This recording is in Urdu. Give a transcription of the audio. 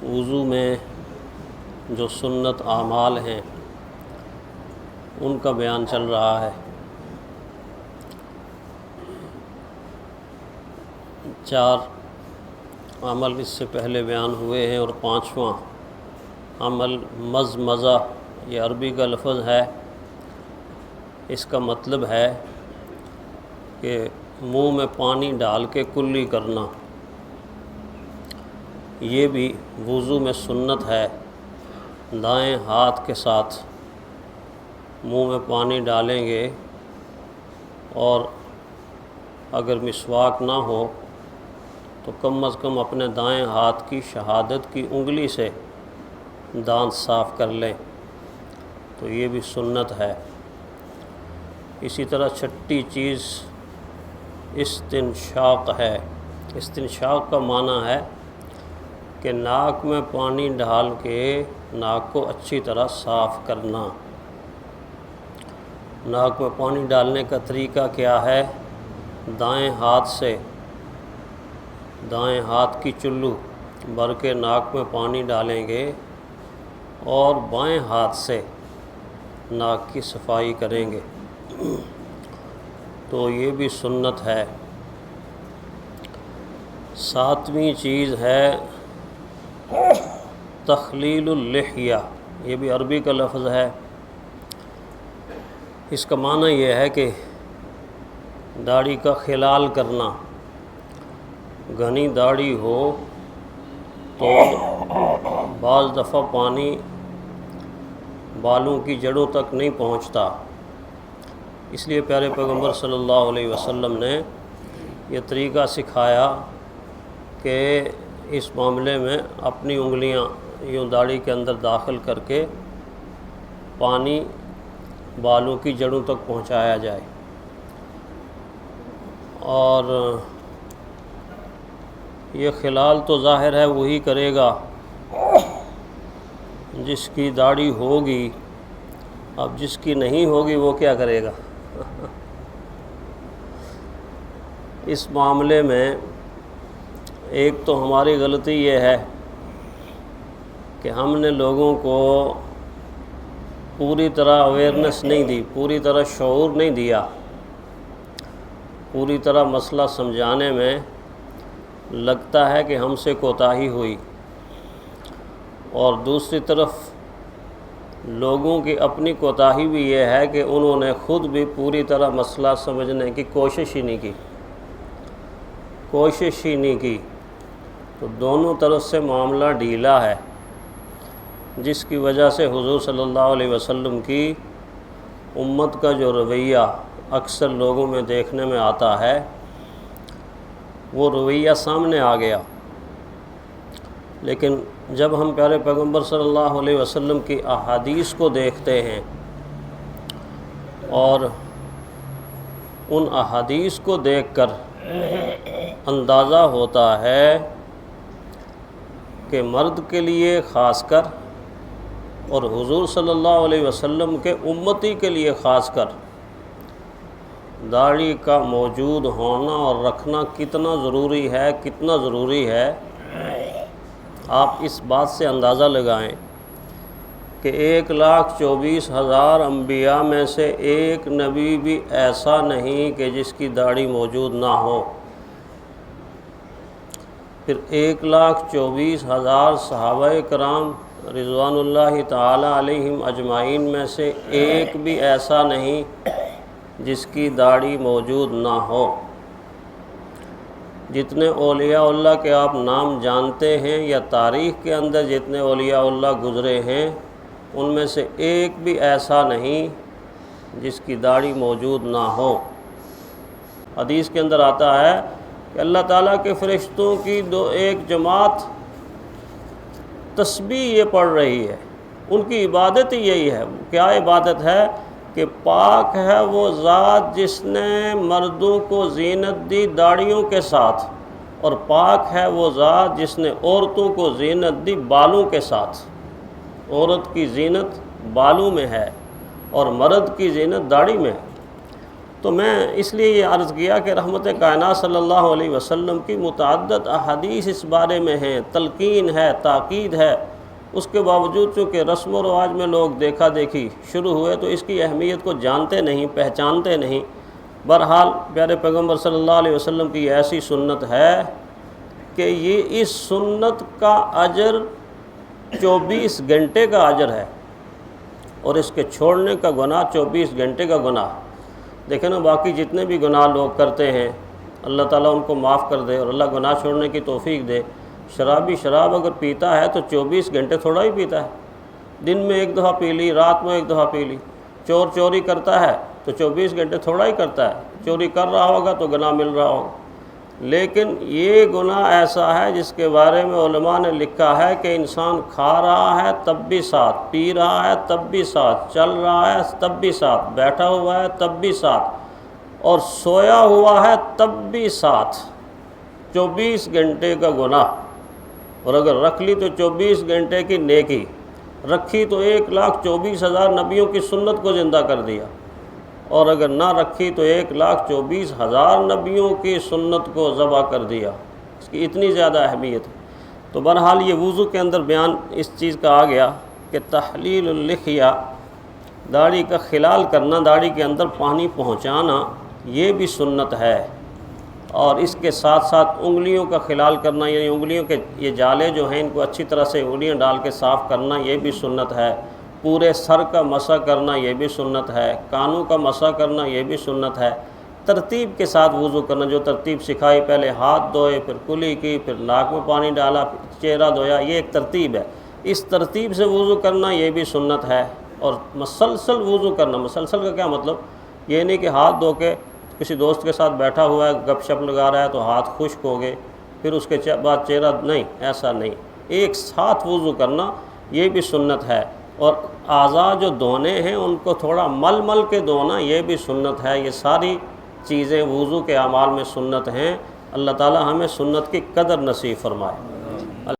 وضو میں جو سنت اعمال ہیں ان کا بیان چل رہا ہے۔ 4 عمل اس سے پہلے بیان ہوئے ہیں، اور 5واں عمل مزمزہ، یہ عربی کا لفظ ہے۔ اس کا مطلب ہے کہ منہ میں پانی ڈال کے کلی کرنا۔ یہ بھی وضو میں سنت ہے۔ دائیں ہاتھ کے ساتھ منہ میں پانی ڈالیں گے، اور اگر مسواک نہ ہو تو کم از کم اپنے دائیں ہاتھ کی شہادت کی انگلی سے دانت صاف کر لیں، تو یہ بھی سنت ہے۔ اسی طرح 6ٹھی چیز استنشاق ہے۔ استنشاق کا معنی ہے کہ ناک میں پانی ڈال کے ناک کو اچھی طرح صاف کرنا۔ ناک میں پانی ڈالنے کا طریقہ کیا ہے؟ دائیں ہاتھ سے، دائیں ہاتھ کی چلو بھر کے ناک میں پانی ڈالیں گے، اور بائیں ہاتھ سے ناک کی صفائی کریں گے، تو یہ بھی سنت ہے۔ 7ویں چیز ہے تخلیل اللحیہ۔ یہ بھی عربی کا لفظ ہے۔ اس کا معنی یہ ہے کہ داڑھی کا خلال کرنا۔ گھنی داڑھی ہو تو بعض دفعہ پانی بالوں کی جڑوں تک نہیں پہنچتا، اس لیے پیارے پیغمبر صلی اللہ علیہ وسلم نے یہ طریقہ سکھایا کہ اس معاملے میں اپنی انگلیاں یوں داڑھی کے اندر داخل کر کے پانی بالوں کی جڑوں تک پہنچایا جائے۔ اور یہ خلال تو ظاہر ہے وہی کرے گا جس کی داڑھی ہوگی، اب جس کی نہیں ہوگی وہ کیا کرے گا؟ اس معاملے میں ایک تو ہماری غلطی یہ ہے کہ ہم نے لوگوں کو پوری طرح اویئرنیس نہیں دی، پوری طرح شعور نہیں دیا، پوری طرح مسئلہ سمجھانے میں لگتا ہے کہ ہم سے کوتاہی ہوئی۔ اور دوسری طرف لوگوں کی اپنی کوتاہی بھی یہ ہے کہ انہوں نے خود بھی پوری طرح مسئلہ سمجھنے کی کوشش ہی نہیں کی، تو دونوں طرف سے معاملہ ڈھیلا ہے، جس کی وجہ سے حضور صلی اللہ علیہ وسلم کی امت کا جو رویہ اکثر لوگوں میں دیکھنے میں آتا ہے، وہ رویہ سامنے آ گیا۔ لیکن جب ہم پیارے پیغمبر صلی اللہ علیہ وسلم کی احادیث کو دیکھتے ہیں اور ان احادیث کو دیکھ کر اندازہ ہوتا ہے کہ مرد کے لیے خاص کر اور حضور صلی اللہ علیہ وسلم کے امتی کے لیے خاص کر داڑھی کا موجود ہونا اور رکھنا کتنا ضروری ہے۔ آپ اس بات سے اندازہ لگائیں کہ 1,24,000 انبیاء میں سے ایک نبی بھی ایسا نہیں کہ جس کی داڑھی موجود نہ ہو، پھر 1,24,000 صحابہ کرام رضوان اللہ تعالی علیہم اجمعین میں سے ایک بھی ایسا نہیں جس کی داڑھی موجود نہ ہو۔ جتنے اولیاء اللہ کے آپ نام جانتے ہیں یا تاریخ کے اندر جتنے اولیاء اللہ گزرے ہیں، ان میں سے ایک بھی ایسا نہیں جس کی داڑھی موجود نہ ہو۔ حدیث کے اندر آتا ہے کہ اللہ تعالیٰ کے فرشتوں کی ایک جماعت تسبیح یہ پڑھ رہی ہے، ان کی عبادت ہی یہی ہے۔ کیا عبادت ہے؟ کہ پاک ہے وہ ذات جس نے مردوں کو زینت دی داڑھیوں کے ساتھ، اور پاک ہے وہ ذات جس نے عورتوں کو زینت دی بالوں کے ساتھ۔ عورت کی زینت بالوں میں ہے اور مرد کی زینت داڑھی میں ہے۔ تو میں اس لیے یہ عرض کیا کہ رحمت کائنات صلی اللہ علیہ وسلم کی متعدد احادیث اس بارے میں ہیں، تلقین ہے، تاکید ہے، اس کے باوجود چونکہ رسم و رواج میں لوگ دیکھا دیکھی شروع ہوئے تو اس کی اہمیت کو جانتے نہیں، پہچانتے نہیں۔ بہرحال پیارے پیغمبر صلی اللہ علیہ وسلم کی ایسی سنت ہے کہ یہ اس سنت کا اجر 24 گھنٹے کا اجر ہے، اور اس کے چھوڑنے کا گناہ 24 گھنٹے کا گناہ۔ دیکھیں نا، باقی جتنے بھی گناہ لوگ کرتے ہیں اللہ تعالیٰ ان کو معاف کر دے اور اللہ گناہ چھوڑنے کی توفیق دے۔ شرابی شراب اگر پیتا ہے تو 24 گھنٹے تھوڑا ہی پیتا ہے، دن میں ایک دفعہ پی لی، رات میں ایک دفعہ پی لی۔ چور چوری کرتا ہے تو 24 گھنٹے تھوڑا ہی کرتا ہے، چوری کر رہا ہوگا تو گناہ مل رہا ہوگا۔ لیکن یہ گناہ ایسا ہے جس کے بارے میں علماء نے لکھا ہے کہ انسان کھا رہا ہے تب بھی ساتھ، پی رہا ہے تب بھی ساتھ، چل رہا ہے تب بھی ساتھ، بیٹھا ہوا ہے تب بھی ساتھ، اور سویا ہوا ہے تب بھی ساتھ۔ 24 گھنٹے کا گناہ، اور اگر رکھ لی تو 24 گھنٹے کی نیکی، رکھی تو 1,24,000 نبیوں کی سنت کو زندہ کر دیا، اور اگر نہ رکھی تو 1,24,000 نبیوں کی سنت کو ذبح کر دیا۔ اس کی اتنی زیادہ اہمیت ہے۔ تو بہرحال یہ وضو کے اندر بیان اس چیز کا آ گیا کہ تحلیل اللحیہ، داڑھی کا خلال کرنا، داڑھی کے اندر پانی پہنچانا، یہ بھی سنت ہے۔ اور اس کے ساتھ ساتھ انگلیوں کا خلال کرنا، یعنی انگلیوں کے یہ جالے جو ہیں ان کو اچھی طرح سے انگلیاں ڈال کے صاف کرنا، یہ بھی سنت ہے۔ پورے سر کا مسح کرنا، یہ بھی سنت ہے۔ کانوں کا مسح کرنا، یہ بھی سنت ہے۔ ترتیب کے ساتھ وضو کرنا، جو ترتیب سکھائی، پہلے ہاتھ دھوئے، پھر کلی کی، پھر ناک میں پانی ڈالا، پھر چہرہ دھویا، یہ ایک ترتیب ہے۔ اس ترتیب سے وضو کرنا یہ بھی سنت ہے۔ اور مسلسل وضو کرنا، مسلسل کا کیا مطلب؟ یہ نہیں کہ ہاتھ دھو کے کسی دوست کے ساتھ بیٹھا ہوا ہے، گپ شپ لگا رہا ہے تو ہاتھ خشک ہو گئے، پھر اس کے بعد چہرہ، نہیں، ایسا نہیں۔ ایک ساتھ وضو کرنا یہ بھی سنت ہے۔ اور اعضاء جو دھونے ہیں ان کو تھوڑا مل مل کے دھونا، یہ بھی سنت ہے۔ یہ ساری چیزیں وضو کے اعمال میں سنت ہیں۔ اللہ تعالی ہمیں سنت کی قدر نصیب فرمائے۔